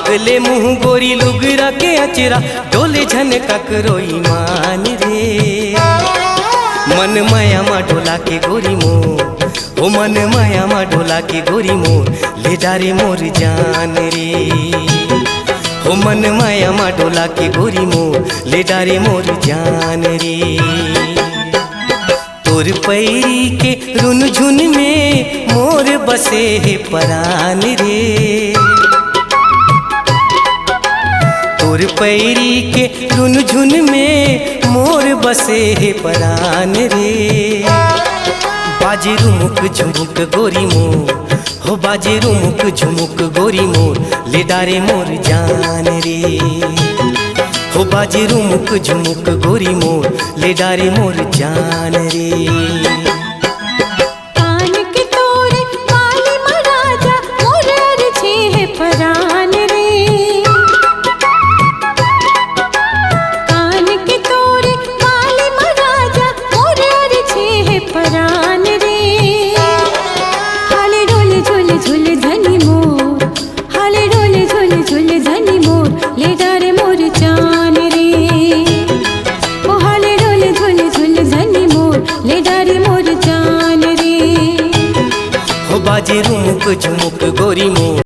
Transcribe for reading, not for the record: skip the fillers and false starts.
पागले मुँह गोरी लुगरा के अचरा डोले झनका करोई मान रे। मन माया मा डोला के गोरी मोर, ओ मन माया मा डोला के गोरी मोर ले डारे मोर जान रे। ओ मन माया मा डोला के गोरी मोर ले डारे मोर जान रे। तोर पैरी के रुन झुन में मोर बसे है परान रे। तोर पैरी के रुन झुन में मोर बसे है परान रे। बाजे रुमुक झुमुक गोरी मोर, हो बाजे रुमुक झुमुक गोरी मोर ले डारे मोर जान रे। हो बाजे रुमुक झुमुक गोरी मोर ले डारे मोर जान रे। कान के तोरे काली महाराजा मोर अर्जी है परान रे। कान के तोरे काली महाराजा मोर अर्जी है परान रे। हाले डोले झोले झोले धनी मोर, हाले डोले झोले झोले धनी मोर ले डारे मोर जान रे। ओ हाले डोले झोले झोले धनी मोर ले डारे मोर जान रे। हो बाजे रुमुक झुमुक गोरी मोर